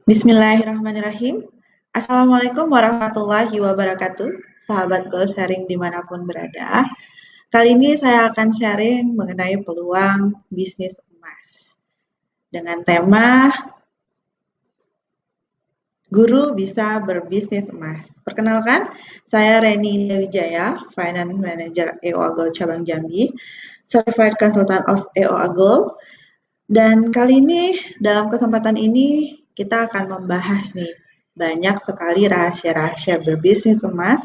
Bismillahirrahmanirrahim. Assalamualaikum warahmatullahi wabarakatuh, sahabat goal sharing dimanapun berada. Kali ini saya akan sharing mengenai peluang bisnis emas dengan tema Guru bisa berbisnis emas. Perkenalkan, saya Reni Wijaya, Finance Manager EO Agol Cabang Jambi, Certified Consultant of EO Agol. Dan kali ini, dalam kesempatan ini, kita akan membahas nih, banyak sekali rahasia-rahasia berbisnis emas,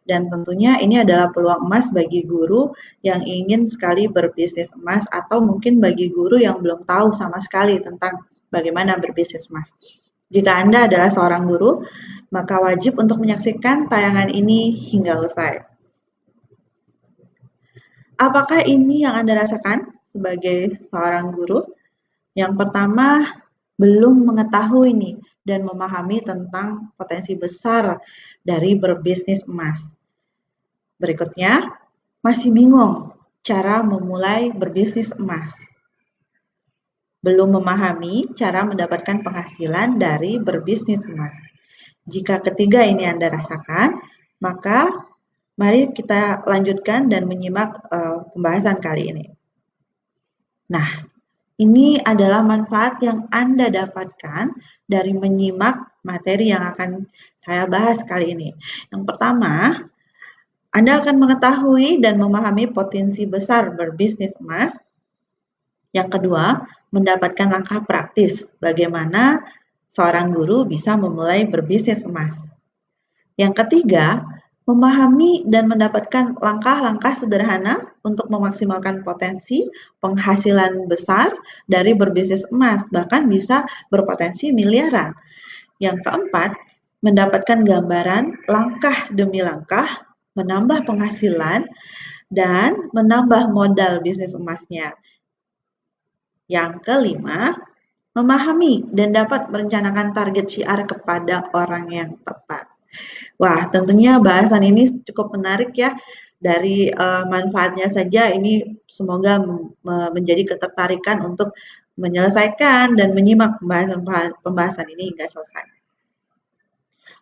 dan tentunya ini adalah peluang emas bagi guru yang ingin sekali berbisnis emas, atau mungkin bagi guru yang belum tahu sama sekali tentang bagaimana berbisnis emas. Jika Anda adalah seorang guru, maka wajib untuk menyaksikan tayangan ini hingga usai. Apakah ini yang Anda rasakan sebagai seorang guru? Yang pertama, belum mengetahui nih dan memahami tentang potensi besar dari berbisnis emas. Berikutnya, masih bingung cara memulai berbisnis emas. Belum memahami cara mendapatkan penghasilan dari berbisnis emas. Jika ketiga ini Anda rasakan, maka mari kita lanjutkan dan menyimak pembahasan kali ini. Nah, ini adalah manfaat yang Anda dapatkan dari menyimak materi yang akan saya bahas kali ini. Yang pertama, Anda akan mengetahui dan memahami potensi besar berbisnis emas. Yang kedua, mendapatkan langkah praktis bagaimana seorang guru bisa memulai berbisnis emas. Yang ketiga, memahami dan mendapatkan langkah-langkah sederhana untuk memaksimalkan potensi penghasilan besar dari berbisnis emas, bahkan bisa berpotensi miliaran. Yang keempat, mendapatkan gambaran langkah demi langkah, menambah penghasilan, dan menambah modal bisnis emasnya. Yang kelima, memahami dan dapat merencanakan target syiar kepada orang yang tepat. Wah, tentunya bahasan ini cukup menarik ya. Dari manfaatnya saja ini semoga menjadi ketertarikan untuk menyelesaikan dan menyimak pembahasan ini hingga selesai.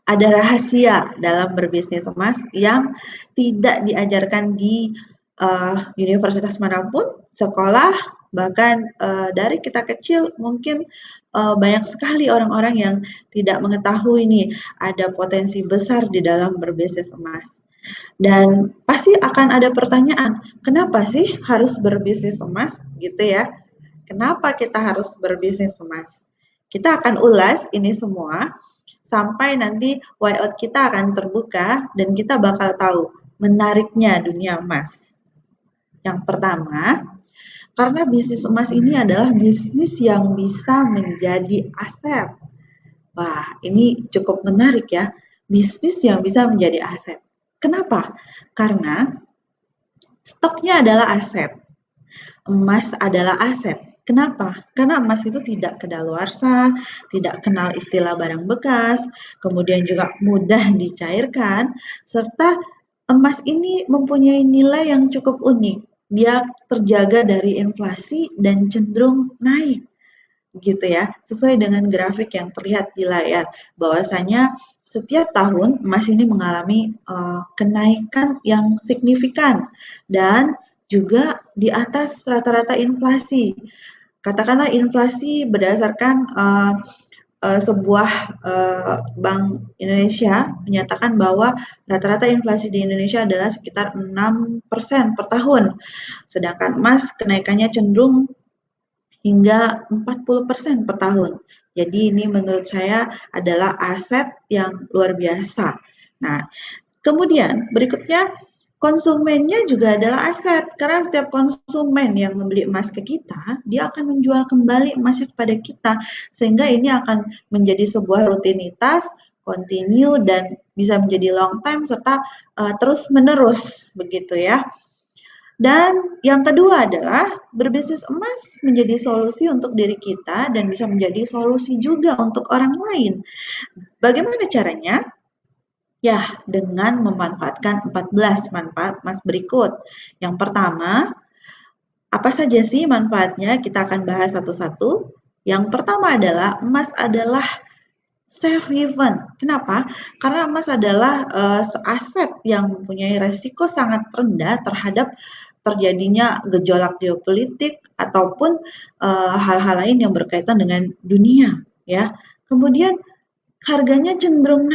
Ada rahasia dalam berbisnis emas yang tidak diajarkan di universitas manapun, sekolah, bahkan dari kita kecil mungkin banyak sekali orang-orang yang tidak mengetahui nih ada potensi besar di dalam berbisnis emas. Dan pasti akan ada pertanyaan, kenapa sih harus berbisnis emas gitu ya? Kenapa kita harus berbisnis emas? Kita akan ulas ini semua sampai nanti way out kita akan terbuka dan kita bakal tahu menariknya dunia emas. Yang pertama, karena bisnis emas ini adalah bisnis yang bisa menjadi aset. Wah, ini cukup menarik ya, bisnis yang bisa menjadi aset. Kenapa? Karena stoknya adalah aset. Emas adalah aset. Kenapa? Karena emas itu tidak kedaluarsa, tidak kenal istilah barang bekas, kemudian juga mudah dicairkan, serta emas ini mempunyai nilai yang cukup unik. Dia terjaga dari inflasi dan cenderung naik, gitu ya, sesuai dengan grafik yang terlihat di layar. Bahwasanya setiap tahun emas ini mengalami kenaikan yang signifikan dan juga di atas rata-rata inflasi. Katakanlah inflasi berdasarkan sebuah Bank Indonesia menyatakan bahwa rata-rata inflasi di Indonesia adalah sekitar 6% per tahun. Sedangkan emas kenaikannya cenderung hingga 40% per tahun. Jadi ini menurut saya adalah aset yang luar biasa. Nah, kemudian berikutnya konsumennya juga adalah aset, karena setiap konsumen yang membeli emas ke kita, dia akan menjual kembali emasnya kepada kita, sehingga ini akan menjadi sebuah rutinitas, continue, dan bisa menjadi long time, serta terus menerus, begitu ya. Dan yang kedua adalah berbisnis emas menjadi solusi untuk diri kita dan bisa menjadi solusi juga untuk orang lain. Bagaimana caranya? Ya, dengan memanfaatkan 14 manfaat emas berikut. Yang pertama, apa saja sih manfaatnya? Kita akan bahas satu-satu. Yang pertama adalah emas adalah safe haven. Kenapa? Karena emas adalah aset yang mempunyai resiko sangat rendah terhadap terjadinya gejolak geopolitik ataupun hal-hal lain yang berkaitan dengan dunia, ya. Kemudian harganya cenderung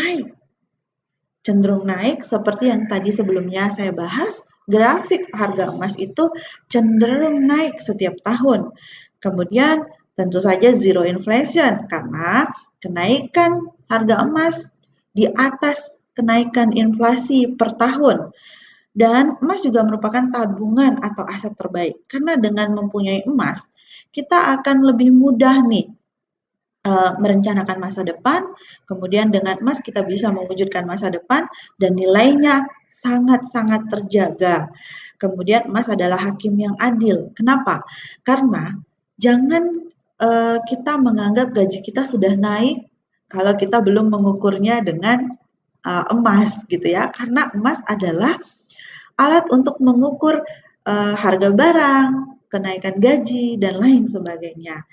naik seperti yang tadi sebelumnya saya bahas, grafik harga emas itu cenderung naik setiap tahun. Kemudian tentu saja zero inflation karena kenaikan harga emas di atas kenaikan inflasi per tahun. Dan emas juga merupakan tabungan atau aset terbaik. Karena dengan mempunyai emas, kita akan lebih mudah nih merencanakan masa depan, kemudian dengan emas kita bisa mewujudkan masa depan dan nilainya sangat-sangat terjaga. Kemudian emas adalah hakim yang adil. Kenapa? Karena jangan kita menganggap gaji kita sudah naik kalau kita belum mengukurnya dengan emas gitu ya. Karena emas adalah alat untuk mengukur harga barang, kenaikan gaji dan lain sebagainya.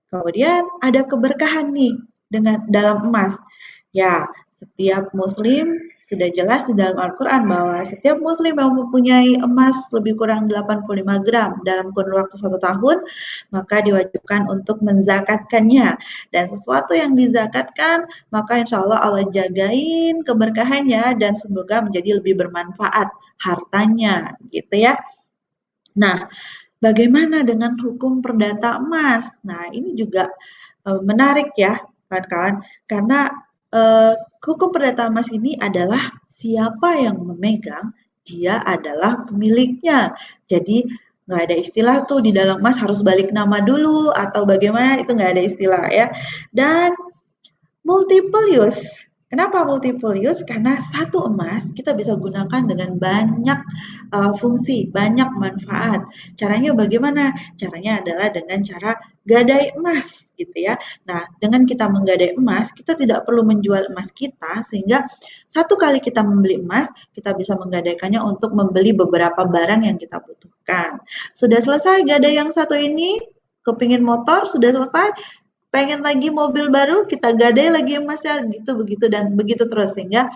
Kemudian ada keberkahan nih dengan dalam emas. Ya, setiap muslim sudah jelas di dalam Al-Quran bahwa setiap muslim yang mempunyai emas lebih kurang 85 gram dalam kurun waktu 1 tahun, maka diwajibkan untuk menzakatkannya. Dan sesuatu yang dizakatkan, maka insya Allah Allah jagain keberkahannya dan semoga menjadi lebih bermanfaat hartanya, gitu ya. Nah, bagaimana dengan hukum perdata emas? Nah, ini juga menarik ya, kawan-kawan, karena hukum perdata emas ini adalah siapa yang memegang, dia adalah pemiliknya. Jadi nggak ada istilah tuh di dalam emas harus balik nama dulu atau bagaimana, itu nggak ada istilah ya. Dan multiple use. Kenapa multiple use? Karena satu emas kita bisa gunakan dengan banyak fungsi, banyak manfaat. Caranya bagaimana? Caranya adalah dengan cara gadai emas gitu ya. Nah, dengan kita menggadai emas, kita tidak perlu menjual emas kita sehingga satu kali kita membeli emas, kita bisa menggadaikannya untuk membeli beberapa barang yang kita butuhkan. Sudah selesai gadai yang satu ini, kepingin motor, sudah selesai, pengen lagi mobil baru, kita gadai lagi emasnya, gitu begitu dan begitu terus sehingga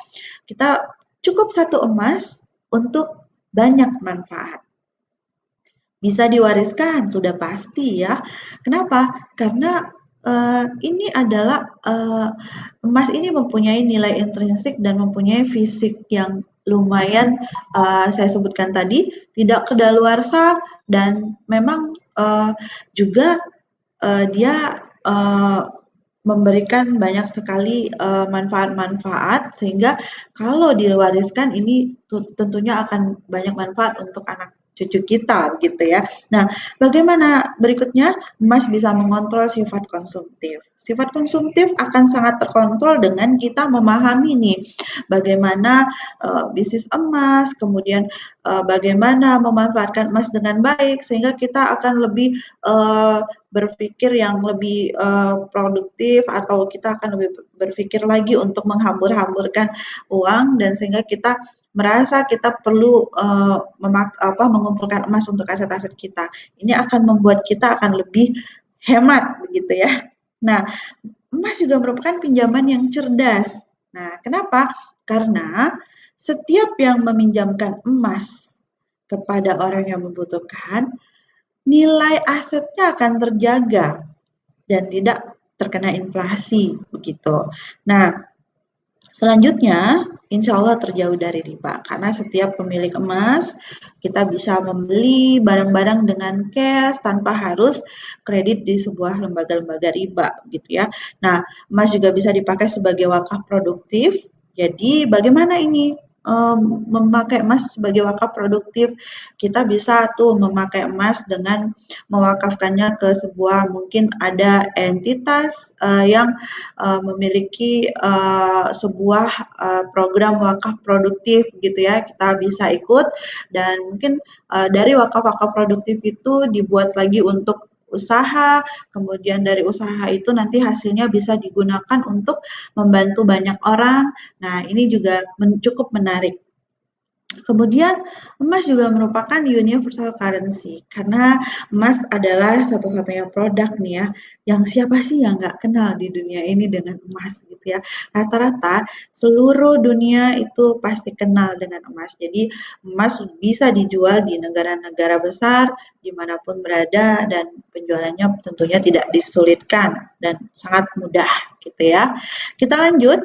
kita cukup satu emas untuk banyak manfaat. Bisa diwariskan, sudah pasti ya. Kenapa? Karena ini adalah emas ini mempunyai nilai intrinsik dan mempunyai fisik yang lumayan saya sebutkan tadi, tidak kedaluarsa dan memang juga dia memberikan banyak sekali manfaat-manfaat sehingga kalau diwariskan ini tentunya akan banyak manfaat untuk anak cucu kita gitu ya. Nah, bagaimana berikutnya emas bisa mengontrol sifat konsumtif. Sifat konsumtif akan sangat terkontrol dengan kita memahami nih bagaimana bisnis emas, kemudian bagaimana memanfaatkan emas dengan baik sehingga kita akan lebih berpikir yang lebih produktif atau kita akan lebih berpikir lagi untuk menghambur-hamburkan uang dan sehingga kita merasa kita perlu mengumpulkan emas untuk aset-aset kita. Ini akan membuat kita akan lebih hemat begitu ya. Nah, emas juga merupakan pinjaman yang cerdas. Nah, kenapa? Karena setiap yang meminjamkan emas kepada orang yang membutuhkan, nilai asetnya akan terjaga dan tidak terkena inflasi begitu. Nah, selanjutnya insya Allah terjauh dari riba karena setiap pemilik emas kita bisa membeli barang-barang dengan cash tanpa harus kredit di sebuah lembaga-lembaga riba gitu ya. Nah, emas juga bisa dipakai sebagai wakaf produktif. Jadi bagaimana ini memakai emas sebagai wakaf produktif? Kita bisa tuh memakai emas dengan mewakafkannya ke sebuah mungkin ada entitas yang memiliki sebuah program wakaf produktif gitu ya, kita bisa ikut dan mungkin dari wakaf-wakaf produktif itu dibuat lagi untuk usaha, kemudian dari usaha itu nanti hasilnya bisa digunakan untuk membantu banyak orang. Nah, ini juga cukup menarik. Kemudian emas juga merupakan universal currency karena emas adalah satu-satunya produk nih ya yang siapa sih yang nggak kenal di dunia ini dengan emas gitu ya. Rata-rata seluruh dunia itu pasti kenal dengan emas. Jadi emas bisa dijual di negara-negara besar dimanapun berada dan penjualannya tentunya tidak disulitkan dan sangat mudah gitu ya. Kita lanjut.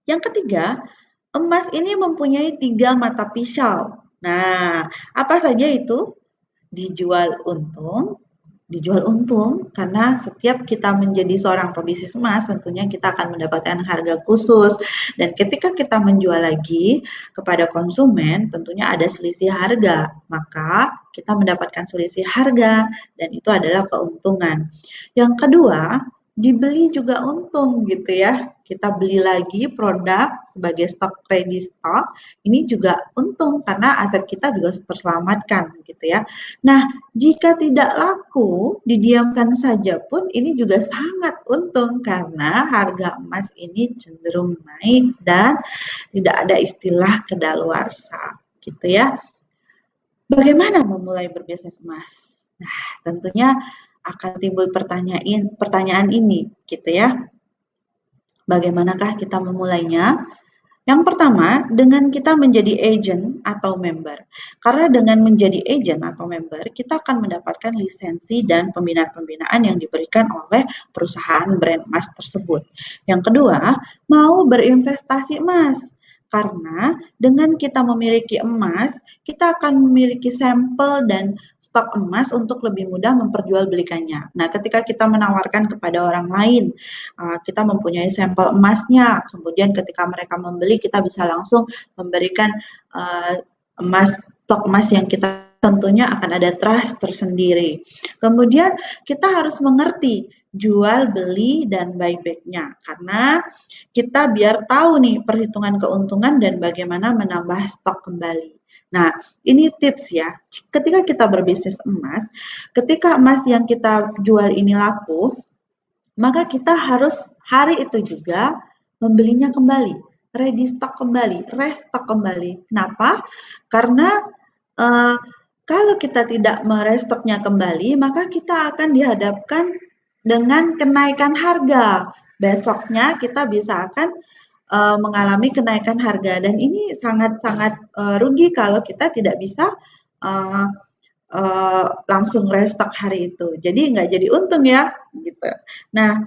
Yang ketiga, emas ini mempunyai 3 mata pisau. Nah, apa saja itu? Dijual untung, dijual untung karena setiap kita menjadi seorang pebisnis emas tentunya kita akan mendapatkan harga khusus dan ketika kita menjual lagi kepada konsumen tentunya ada selisih harga maka kita mendapatkan selisih harga dan itu adalah keuntungan. Yang kedua, dibeli juga untung gitu ya. Kita beli lagi produk sebagai stok ready stock, ini juga untung karena aset kita juga terselamatkan gitu ya. Nah, jika tidak laku, didiamkan saja pun ini juga sangat untung karena harga emas ini cenderung naik dan tidak ada istilah kedaluarsa gitu ya. Bagaimana memulai berbisnis emas? Nah, tentunya akan timbul pertanyaan ini gitu ya. Bagaimanakah kita memulainya? Yang pertama, dengan kita menjadi agent atau member. Karena dengan menjadi agent atau member, kita akan mendapatkan lisensi dan pembinaan-pembinaan yang diberikan oleh perusahaan brand emas tersebut. Yang kedua, mau berinvestasi emas. Karena dengan kita memiliki emas, kita akan memiliki sampel dan stok emas untuk lebih mudah memperjualbelikannya. Nah, ketika kita menawarkan kepada orang lain, kita mempunyai sampel emasnya, kemudian ketika mereka membeli, kita bisa langsung memberikan stok emas yang kita tentunya akan ada trust tersendiri. Kemudian kita harus mengerti jual, beli, dan buyback-nya. Karena kita biar tahu nih perhitungan keuntungan dan bagaimana menambah stok kembali. Nah, ini tips ya. Ketika kita berbisnis emas, ketika emas yang kita jual ini laku, maka kita harus hari itu juga membelinya kembali, ready stock kembali, restock kembali. Kenapa? Karena kalau kita tidak merestoknya kembali, maka kita akan dihadapkan dengan kenaikan harga. Besoknya kita bisa akan mengalami kenaikan harga dan ini sangat-sangat rugi kalau kita tidak bisa uh, langsung restock hari itu. Jadi nggak jadi untung ya, gitu. Nah,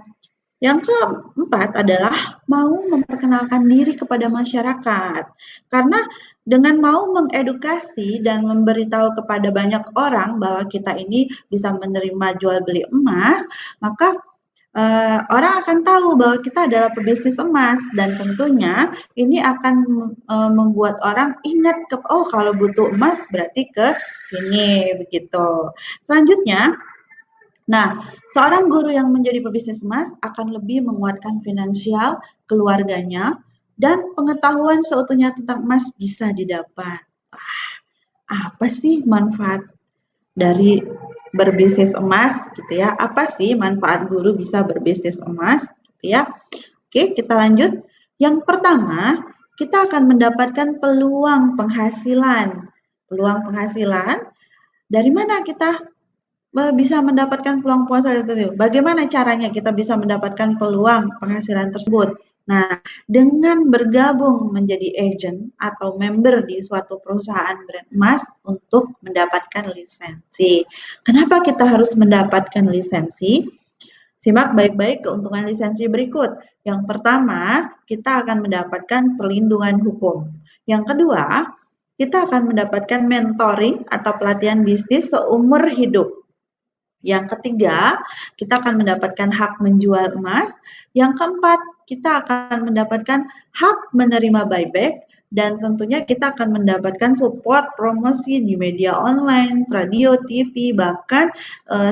yang keempat adalah mau memperkenalkan diri kepada masyarakat. Karena dengan mau mengedukasi dan memberitahu kepada banyak orang bahwa kita ini bisa menerima jual beli emas, maka orang akan tahu bahwa kita adalah pebisnis emas dan tentunya ini akan membuat orang ingat oh kalau butuh emas berarti ke sini begitu. Selanjutnya, nah, seorang guru yang menjadi pebisnis emas akan lebih menguatkan finansial keluarganya dan pengetahuan seutuhnya tentang emas bisa didapat. Apa sih manfaat dari berbisnis emas gitu ya? Apa sih manfaat guru bisa berbisnis emas gitu ya? Oke, kita lanjut. Yang pertama, kita akan mendapatkan peluang penghasilan. Peluang penghasilan dari mana kita bisa mendapatkan peluang puasa itu. Bagaimana caranya kita bisa mendapatkan peluang penghasilan tersebut? Nah, dengan bergabung menjadi agent atau member di suatu perusahaan brand emas untuk mendapatkan lisensi. Kenapa kita harus mendapatkan lisensi? Simak baik-baik keuntungan lisensi berikut. Yang pertama, kita akan mendapatkan perlindungan hukum. Yang kedua, kita akan mendapatkan mentoring atau pelatihan bisnis seumur hidup. Yang ketiga, kita akan mendapatkan hak menjual emas. Yang keempat, kita akan mendapatkan hak menerima buyback dan tentunya kita akan mendapatkan support promosi di media online, radio, TV, bahkan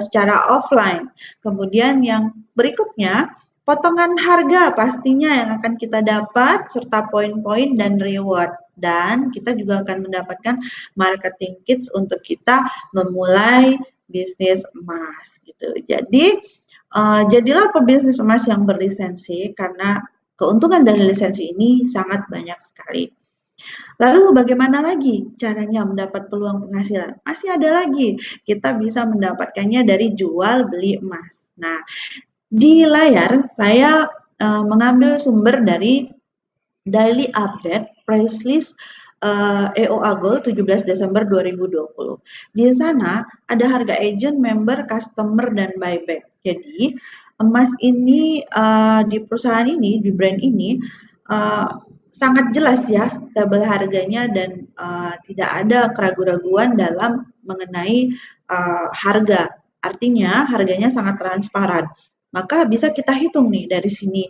secara offline. Kemudian yang berikutnya, potongan harga pastinya yang akan kita dapat serta poin-poin dan reward. Dan kita juga akan mendapatkan marketing kits untuk kita memulai bisnis emas gitu. Jadi jadilah pebisnis emas yang berlisensi karena keuntungan dari lisensi ini sangat banyak sekali. Lalu bagaimana lagi caranya mendapat peluang penghasilan? Masih ada lagi, kita bisa mendapatkannya dari jual beli emas. Nah, di layar saya mengambil sumber dari Daily Update Price List EOA Gold 17 Desember 2020. Di sana ada harga agent, member, customer, dan buyback. Jadi emas ini di perusahaan ini, di brand ini uh, sangat jelas ya tabel harganya dan tidak ada keraguan-raguan dalam mengenai harga. Artinya harganya sangat transparan. Maka bisa kita hitung nih dari sini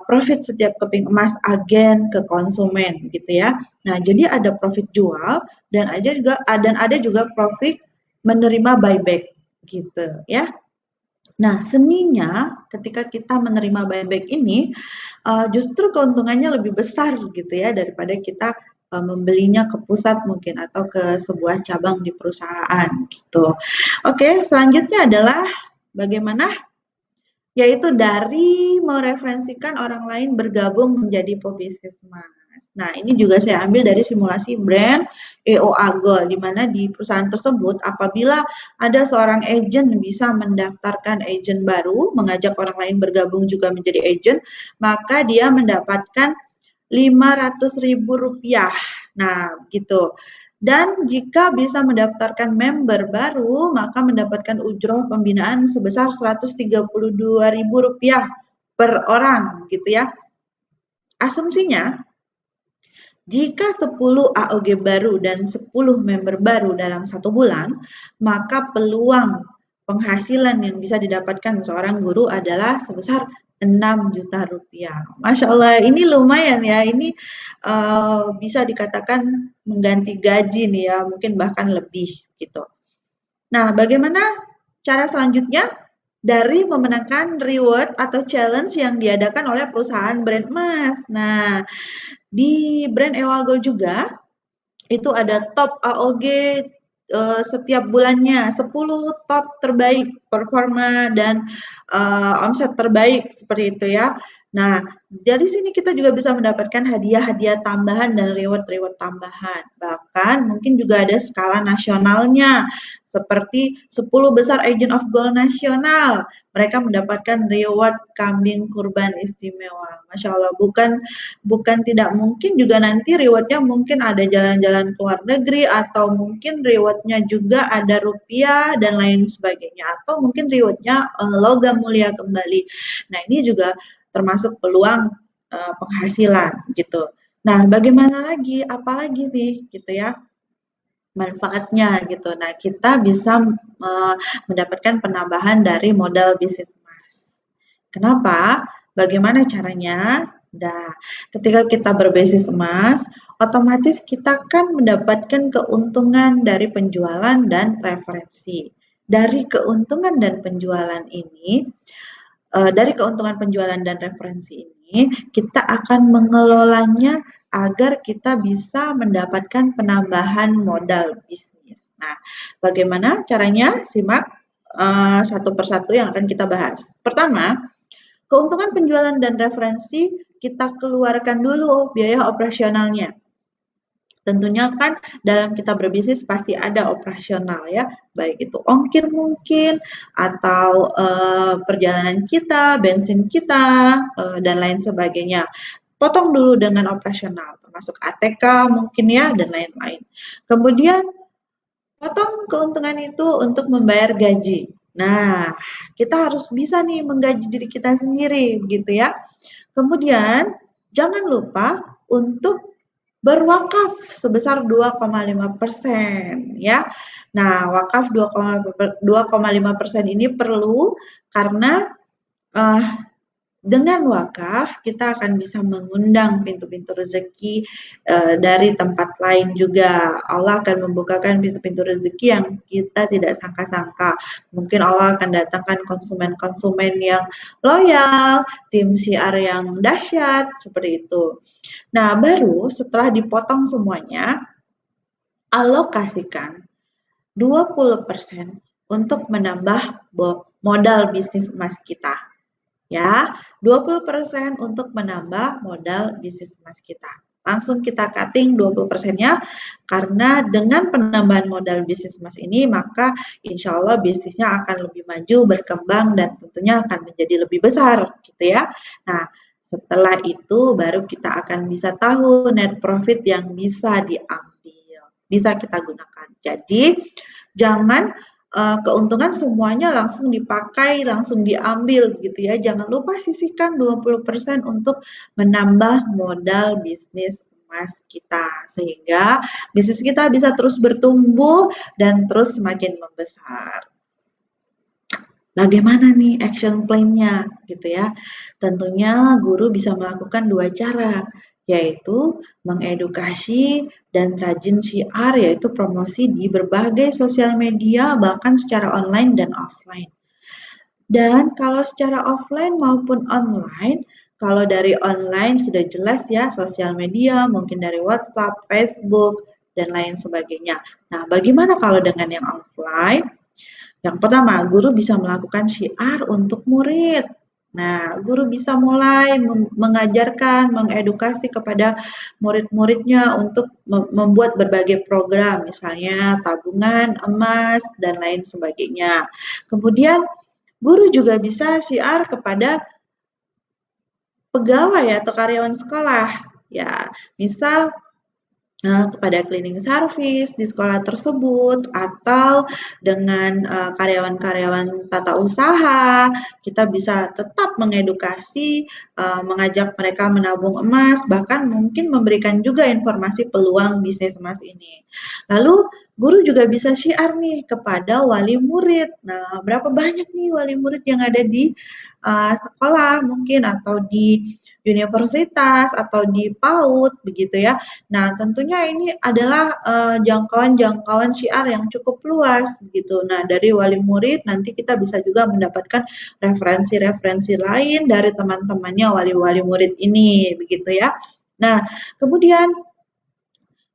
profit setiap keping emas agen ke konsumen gitu ya. Nah, jadi ada profit jual dan ada juga profit menerima buyback gitu ya. Nah, seninya ketika kita menerima buyback ini justru keuntungannya lebih besar gitu ya daripada kita membelinya ke pusat mungkin atau ke sebuah cabang di perusahaan gitu. Oke, selanjutnya adalah bagaimana yaitu dari mereferensikan orang lain bergabung menjadi pebisnis emas. Nah, ini juga saya ambil dari simulasi brand EOA Gold, di mana di perusahaan tersebut apabila ada seorang agent bisa mendaftarkan agent baru, mengajak orang lain bergabung juga menjadi agent, maka dia mendapatkan Rp500.000. Nah, gitu. Dan jika bisa mendaftarkan member baru, maka mendapatkan ujroh pembinaan sebesar Rp132.000 per orang, gitu ya. Asumsinya, jika 10 AOG baru dan 10 member baru dalam 1 bulan, maka peluang penghasilan yang bisa didapatkan seorang guru adalah sebesar Rp6 juta. Masya Allah, ini lumayan ya. Ini bisa dikatakan mengganti gaji nih ya, mungkin bahkan lebih gitu. Nah, bagaimana cara selanjutnya? Dari memenangkan reward atau challenge yang diadakan oleh perusahaan brand emas. Nah, di brand Ewago juga itu ada top AOG setiap bulannya, 10 top terbaik performa dan omset terbaik seperti itu ya. Nah, dari sini kita juga bisa mendapatkan hadiah-hadiah tambahan dan reward-reward tambahan. Bahkan mungkin juga ada skala nasionalnya seperti 10 besar agent of gold nasional. Mereka mendapatkan reward kambing kurban istimewa. Masya Allah, bukan tidak mungkin juga nanti rewardnya mungkin ada jalan-jalan ke luar negeri atau mungkin rewardnya juga ada rupiah dan lain sebagainya atau mungkin rewardnya logam mulia kembali. Nah, ini juga termasuk peluang penghasilan gitu. Nah, bagaimana lagi? Apalagi sih gitu ya manfaatnya gitu. Nah, kita bisa mendapatkan penambahan dari modal bisnis emas. Kenapa? Bagaimana caranya? Nah, ketika kita berbisnis emas, otomatis kita kan mendapatkan keuntungan dari penjualan dan referensi. Dari keuntungan dan penjualan ini, dari keuntungan penjualan dan referensi ini, kita akan mengelolanya agar kita bisa mendapatkan penambahan modal bisnis. Nah, bagaimana caranya? Simak satu persatu yang akan kita bahas. Pertama, keuntungan penjualan dan referensi kita keluarkan dulu biaya operasionalnya. Tentunya kan dalam kita berbisnis pasti ada operasional ya, baik itu ongkir mungkin atau perjalanan kita, bensin kita, dan lain sebagainya. Potong dulu dengan operasional, termasuk ATK mungkin ya, dan lain-lain. Kemudian potong keuntungan itu untuk membayar gaji. Nah, kita harus bisa nih menggaji diri kita sendiri, begitu ya. Kemudian jangan lupa untuk berwakaf sebesar 2,5% ya. Nah, wakaf 2,5% ini perlu karena dengan wakaf kita akan bisa mengundang pintu-pintu rezeki dari tempat lain juga. Allah akan membukakan pintu-pintu rezeki yang kita tidak sangka-sangka. Mungkin Allah akan datangkan konsumen-konsumen yang loyal, tim CR yang dahsyat, seperti itu. Nah, baru setelah dipotong semuanya, alokasikan 20% untuk menambah modal bisnis emas kita. Ya, 20% untuk menambah modal bisnis emas kita. langsung kita cutting 20%-nya, karena dengan penambahan modal bisnis Mas ini, maka insya Allah bisnisnya akan lebih maju, berkembang, dan tentunya akan menjadi lebih besar, gitu ya. Nah, setelah itu baru kita akan bisa tahu net profit yang bisa diambil, bisa kita gunakan. Jadi, jangan keuntungan semuanya langsung dipakai, langsung diambil gitu ya. Jangan lupa sisihkan 20% untuk menambah modal bisnis emas kita, sehingga bisnis kita bisa terus bertumbuh dan terus semakin membesar. Bagaimana nih action plan-nya gitu ya? Tentunya guru bisa melakukan dua cara, yaitu mengedukasi dan rajin syiar, yaitu promosi di berbagai sosial media bahkan secara online dan offline. Dan kalau secara offline maupun online, kalau dari online sudah jelas ya sosial media, mungkin dari WhatsApp, Facebook, dan lain sebagainya. Nah, bagaimana kalau dengan yang offline? Yang pertama, guru bisa melakukan syiar untuk murid. Nah, guru bisa mulai mengajarkan, mengedukasi kepada murid-muridnya untuk membuat berbagai program, misalnya tabungan emas dan lain sebagainya. Kemudian, guru juga bisa syiar kepada pegawai atau karyawan sekolah. Ya, misal kepada cleaning service di sekolah tersebut, atau dengan karyawan-karyawan tata usaha, kita bisa tetap mengedukasi, mengajak mereka menabung emas, bahkan mungkin memberikan juga informasi peluang bisnis emas ini. Lalu guru juga bisa syiar nih kepada wali murid. Nah, berapa banyak nih wali murid yang ada di sekolah mungkin, atau di universitas, atau di PAUD begitu ya. Nah, tentunya ini adalah jangkauan-jangkauan syiar yang cukup luas begitu. Nah, dari wali murid nanti kita bisa juga mendapatkan referensi-referensi lain dari teman-temannya wali-wali murid ini begitu ya. Nah, kemudian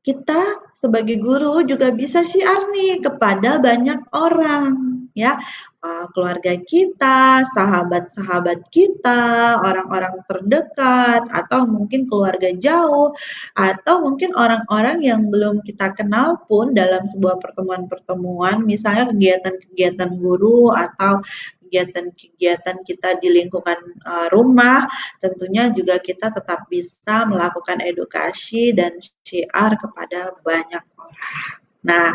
kita sebagai guru juga bisa syiar nih kepada banyak orang ya, keluarga kita, sahabat-sahabat kita, orang-orang terdekat, atau mungkin keluarga jauh, atau mungkin orang-orang yang belum kita kenal pun dalam sebuah pertemuan-pertemuan, misalnya kegiatan-kegiatan guru atau kegiatan-kegiatan kita di lingkungan rumah, tentunya juga kita tetap bisa melakukan edukasi dan syiar kepada banyak orang. Nah,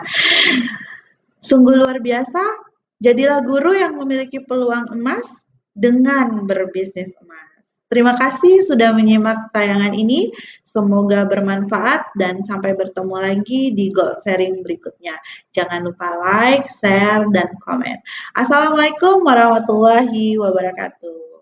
sungguh luar biasa, jadilah guru yang memiliki peluang emas dengan berbisnis emas. Terima kasih sudah menyimak tayangan ini. Semoga bermanfaat dan sampai bertemu lagi di Gold Sharing berikutnya. Jangan lupa like, share, dan komen. Assalamualaikum warahmatullahi wabarakatuh.